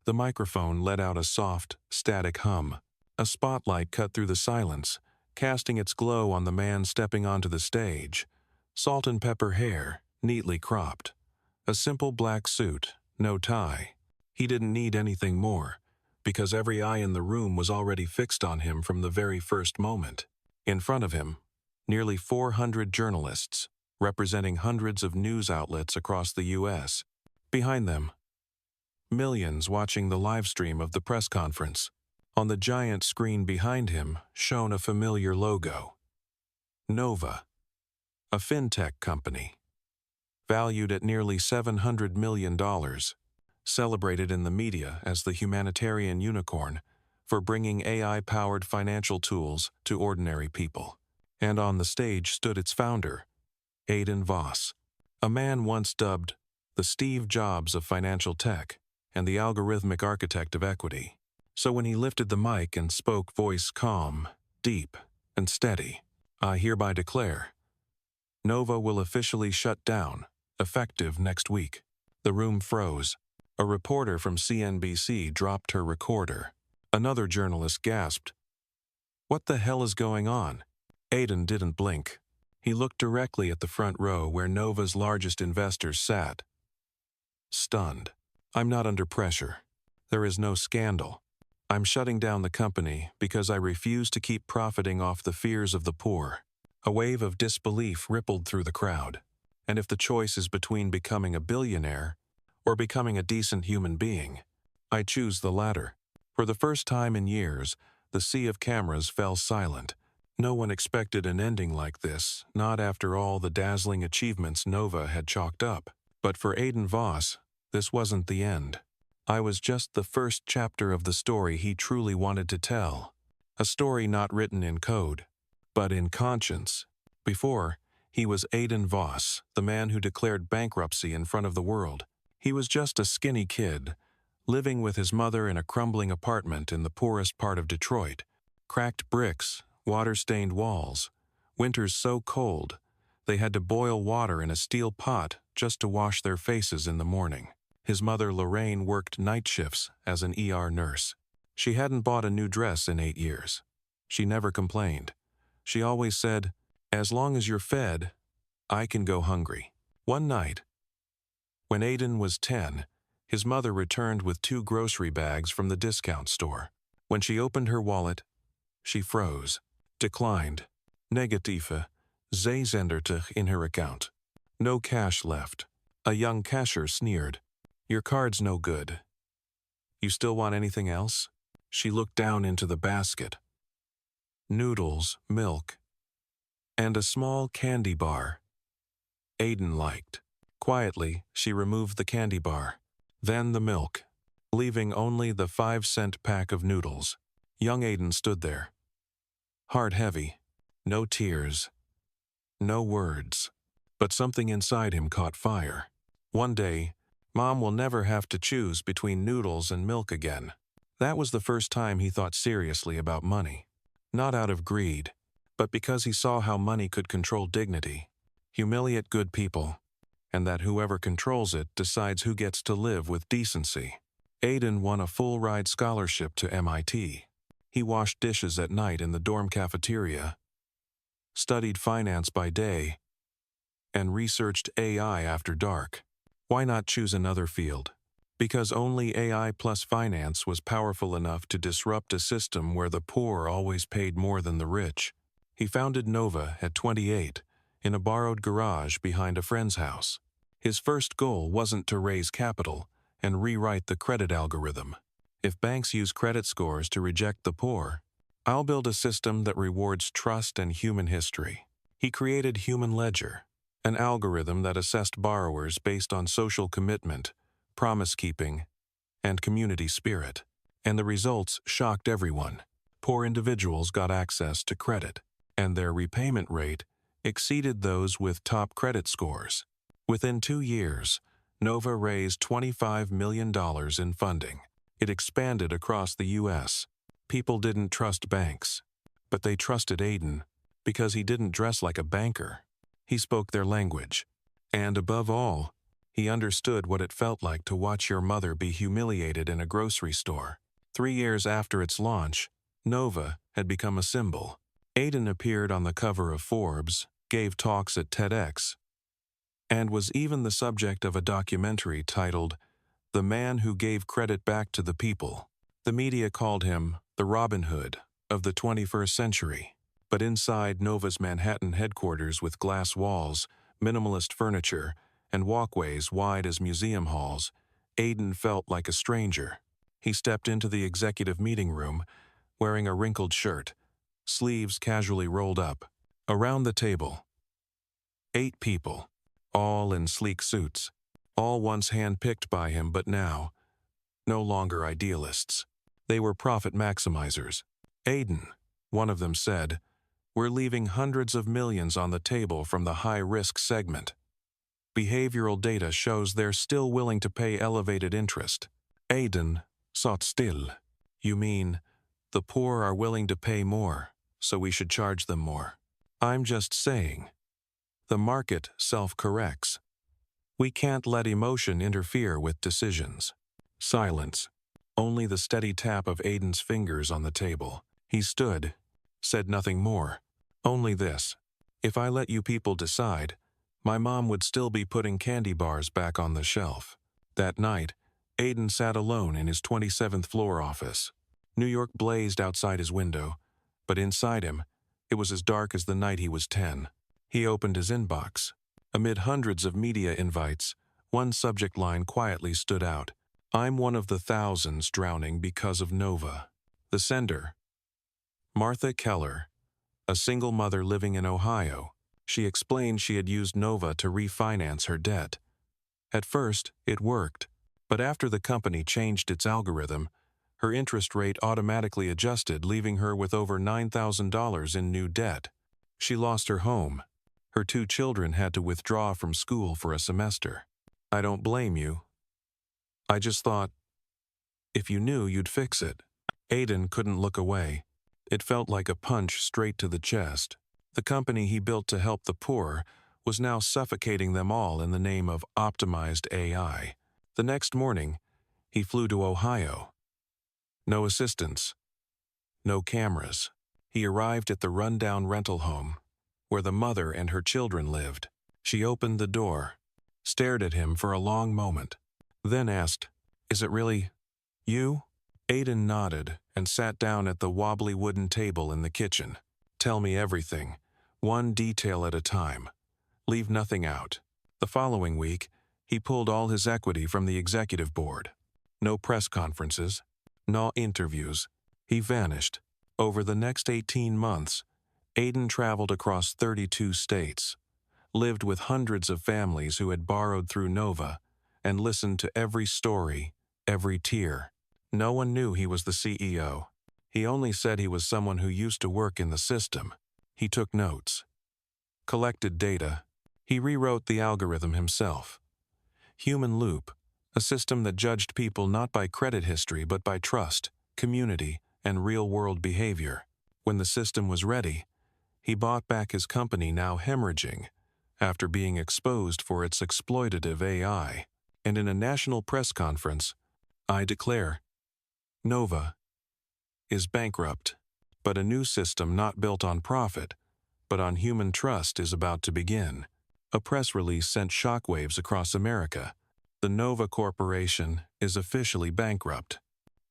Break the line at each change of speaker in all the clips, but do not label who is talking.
The microphone let out a soft, static hum. A spotlight cut through the silence, casting its glow on the man stepping onto the stage. Salt and pepper hair, neatly cropped. A simple black suit, no tie. He didn't need anything more, because every eye in the room was already fixed on him from the very first moment. In front of him, nearly 400 journalists, representing hundreds of news outlets across the U.S. Behind them, millions watching the live stream of the press conference. On the giant screen behind him shone a familiar logo. Nova, a fintech company, valued at nearly $700 million, celebrated in the media as the humanitarian unicorn for bringing AI-powered financial tools to ordinary people. And on the stage stood its founder, Adin Voss, a man once dubbed the Steve Jobs of financial tech and the algorithmic architect of equity. So when he lifted the mic and spoke, voice calm, deep, and steady, I hereby declare, Nova will officially shut down, effective next week. The room froze. A reporter from CNBC dropped her recorder. Another journalist gasped, "What the hell is going on?" Adin didn't blink. He looked directly at the front row where Nova's largest investors sat. Stunned. "I'm not under pressure. There is no scandal. I'm shutting down the company because I refuse to keep profiting off the fears of the poor." A wave of disbelief rippled through the crowd. And if the choice is between becoming a billionaire or becoming a decent human being, I choose the latter. For the first time in years, the sea of cameras fell silent. No one expected an ending like this, not after all the dazzling achievements Nova had chalked up. But for Adin Voss, this wasn't the end. I was just the first chapter of the story he truly wanted to tell. A story not written in code, but in conscience. Before, he was Adin Voss, the man who declared bankruptcy in front of the world. He was just a skinny kid, living with his mother in a crumbling apartment in the poorest part of Detroit. Cracked bricks, water-stained walls, winters so cold, they had to boil water in a steel pot just to wash their faces in the morning. His mother Lorraine worked night shifts as an ER nurse. She hadn't bought a new dress in 8 years. She never complained. She always said, "As long as you're fed, I can go hungry." One night, when Adin was 10, his mother returned with 2 grocery bags from the discount store. When she opened her wallet, she froze. Declined. Negative. Zij zenderte in her account. No cash left. A young cashier sneered. "Your card's no good. You still want anything else?" She looked down into the basket. Noodles, milk, and a small candy bar. Adin liked. Quietly, she removed the candy bar, then the milk, leaving only the 5-cent pack of noodles. Young Adin stood there. Heart heavy. No tears. No words. But something inside him caught fire. One day, Mom will never have to choose between noodles and milk again. That was the first time he thought seriously about money. Not out of greed, but because he saw how money could control dignity, humiliate good people, and that whoever controls it decides who gets to live with decency. Adin won a full-ride scholarship to MIT. He washed dishes at night in the dorm cafeteria, studied finance by day, and researched AI after dark. Why not choose another field? Because only AI plus finance was powerful enough to disrupt a system where the poor always paid more than the rich. He founded Nova at 28, in a borrowed garage behind a friend's house. His first goal wasn't to raise capital and rewrite the credit algorithm. If banks use credit scores to reject the poor, I'll build a system that rewards trust and human history. He created Human Ledger, an algorithm that assessed borrowers based on social commitment, promise-keeping, and community spirit. And the results shocked everyone. Poor individuals got access to credit, and their repayment rate exceeded those with top credit scores. Within 2 years, Nova raised $25 million in funding. It expanded across the U.S. People didn't trust banks, but they trusted Adin because he didn't dress like a banker. He spoke their language. And above all, He understood what it felt like to watch your mother be humiliated in a grocery store. 3 years after its launch, Nova had become a symbol. Aiden appeared on the cover of Forbes, gave talks at TEDx, and was even the subject of a documentary titled "The Man Who Gave Credit Back to the People." The media called him the Robin Hood of the 21st century. But inside Nova's Manhattan headquarters, with glass walls, minimalist furniture, and walkways wide as museum halls, Aiden felt like a stranger. He stepped into the executive meeting room, wearing a wrinkled shirt, sleeves casually rolled up. Around the table, 8 people, all in sleek suits, all once hand-picked by him, but now no longer idealists. They were profit maximizers. "Aiden," one of them said, "we're leaving hundreds of millions on the table from the high-risk segment. Behavioral data shows they're still willing to pay elevated interest." Aiden sat still. "You mean the poor are willing to pay more, so we should charge them more?" "I'm just saying. The market self-corrects. We can't let emotion interfere with decisions." Silence. Only the steady tap of Aiden's fingers on the table. He stood, said nothing more. Only this: "If I let you people decide, my mom would still be putting candy bars back on the shelf." That night, Aiden sat alone in his 27th floor office. New York blazed outside his window, but inside him, it was as dark as the night he was 10. He opened his inbox. Amid hundreds of media invites, one subject line quietly stood out: "I'm one of the thousands drowning because of Nova." The sender, Martha Keller, a single mother living in Ohio. She explained she had used Nova to refinance her debt. At first, it worked, but after the company changed its algorithm, her interest rate automatically adjusted, leaving her with over $9,000 in new debt. She lost her home. Her 2 children had to withdraw from school for a semester. "I don't blame you. I just thought, if you knew, you'd fix it." Aiden couldn't look away. It felt like a punch straight to the chest. The company he built to help the poor was now suffocating them all in the name of optimized AI. The next morning, he flew to Ohio. No assistants, no cameras. He arrived at the rundown rental home, where the mother and her children lived. She opened the door, stared at him for a long moment, then asked, "Is it really you?" Aiden nodded and sat down at the wobbly wooden table in the kitchen. "Tell me everything, one detail at a time. Leave nothing out." The following week, he pulled all his equity from the executive board. No press conferences, no interviews. He vanished. Over the next 18 months, Aiden traveled across 32 states, lived with hundreds of families who had borrowed through Nova, and listened to every story, every tear. No one knew he was the CEO. He only said he was someone who used to work in the system. He took notes, collected data. He rewrote the algorithm himself. Human Loop, a system that judged people not by credit history but by trust, community, and real-world behavior. When the system was ready, he bought back his company, now hemorrhaging, after being exposed for its exploitative AI. And in a national press conference, "I declare, Nova is bankrupt." But a new system not built on profit, but on human trust, is about to begin. A press release sent shockwaves across America. The Nova Corporation is officially bankrupt.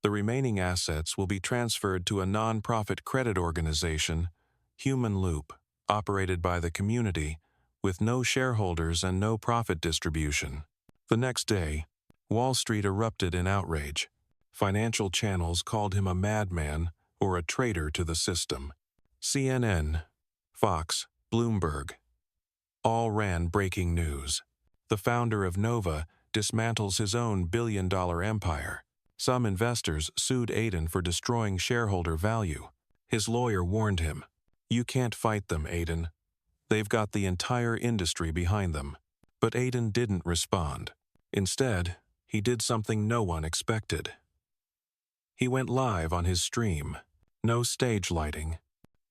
The remaining assets will be transferred to a non-profit credit organization, Human Loop, operated by the community, with no shareholders and no profit distribution. The next day, Wall Street erupted in outrage. Financial channels called him a madman or a traitor to the system. CNN, Fox, Bloomberg, all ran breaking news. The founder of Nova dismantles his own billion-dollar empire. Some investors sued Aiden for destroying shareholder value. His lawyer warned him, "You can't fight them, Aiden. They've got the entire industry behind them." But Aiden didn't respond. Instead, he did something no one expected. He went live on his stream. No stage lighting,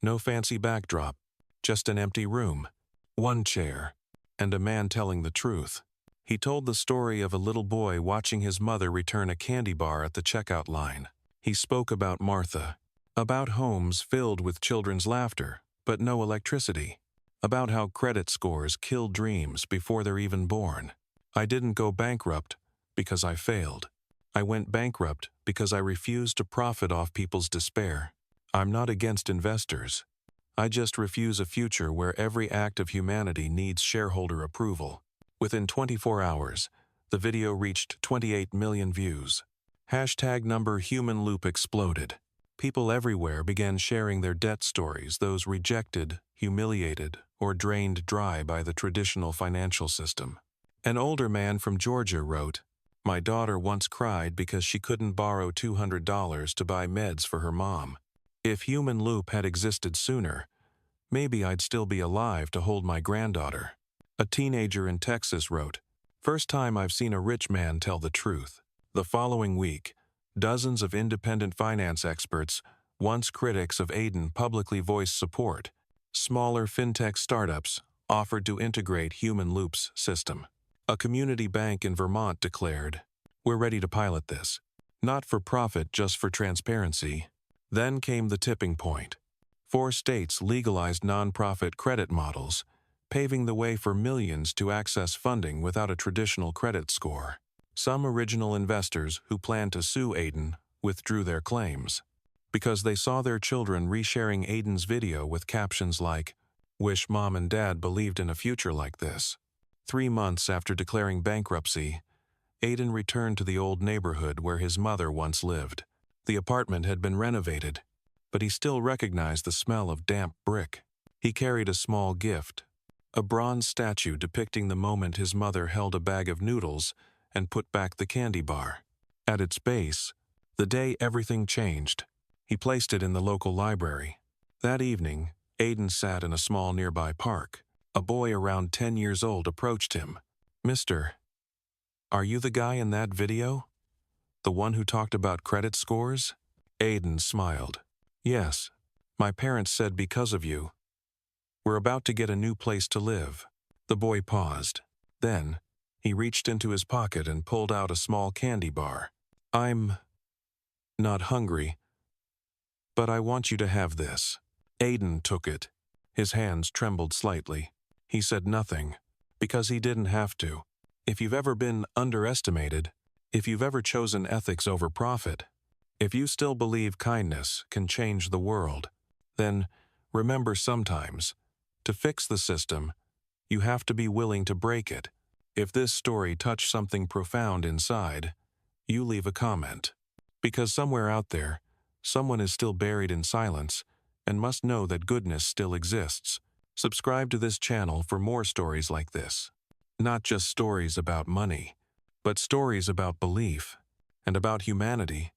no fancy backdrop, just an empty room, one chair, and a man telling the truth. He told the story of a little boy watching his mother return a candy bar at the checkout line. He spoke about Martha, about homes filled with children's laughter, but no electricity, about how credit scores kill dreams before they're even born. I didn't go bankrupt because I failed. I went bankrupt because I refused to profit off people's despair. I'm not against investors. I just refuse a future where every act of humanity needs shareholder approval. Within 24 hours, the video reached 28 million views. Hashtag number human loop exploded. People everywhere began sharing their debt stories, those rejected, humiliated, or drained dry by the traditional financial system. An older man from Georgia wrote, "My daughter once cried because she couldn't borrow $200 to buy meds for her mom. If Human Loop had existed sooner, maybe I'd still be alive to hold my granddaughter." A teenager in Texas wrote, "First time I've seen a rich man tell the truth." The following week, dozens of independent finance experts, once critics of Aiden, publicly voiced support. Smaller fintech startups offered to integrate Human Loop's system. A community bank in Vermont declared, "We're ready to pilot this. Not for profit, just for transparency." Then came the tipping point. 4 states legalized nonprofit credit models, paving the way for millions to access funding without a traditional credit score. Some original investors who planned to sue Aiden withdrew their claims because they saw their children resharing Aiden's video with captions like, "Wish mom and dad believed in a future like this." 3 months after declaring bankruptcy, Aiden returned to the old neighborhood where his mother once lived. The apartment had been renovated, but he still recognized the smell of damp brick. He carried a small gift, a bronze statue depicting the moment his mother held a bag of noodles and put back the candy bar. At its base, the day everything changed. He placed it in the local library. That evening, Aiden sat in a small nearby park. A boy around 10 years old approached him. "Mister, are you the guy in that video? The one who talked about credit scores?" Aiden smiled. "Yes, my parents said because of you. We're about to get a new place to live." The boy paused. Then, he reached into his pocket and pulled out a small candy bar. "I'm not hungry, but I want you to have this." Aiden took it. His hands trembled slightly. He said nothing, because he didn't have to. If you've ever been underestimated, if you've ever chosen ethics over profit, if you still believe kindness can change the world, then remember sometimes, to fix the system, you have to be willing to break it. If this story touched something profound inside, you leave a comment. Because somewhere out there, someone is still buried in silence and must know that goodness still exists. Subscribe to this channel for more stories like this. Not just stories about money, but stories about belief and about humanity.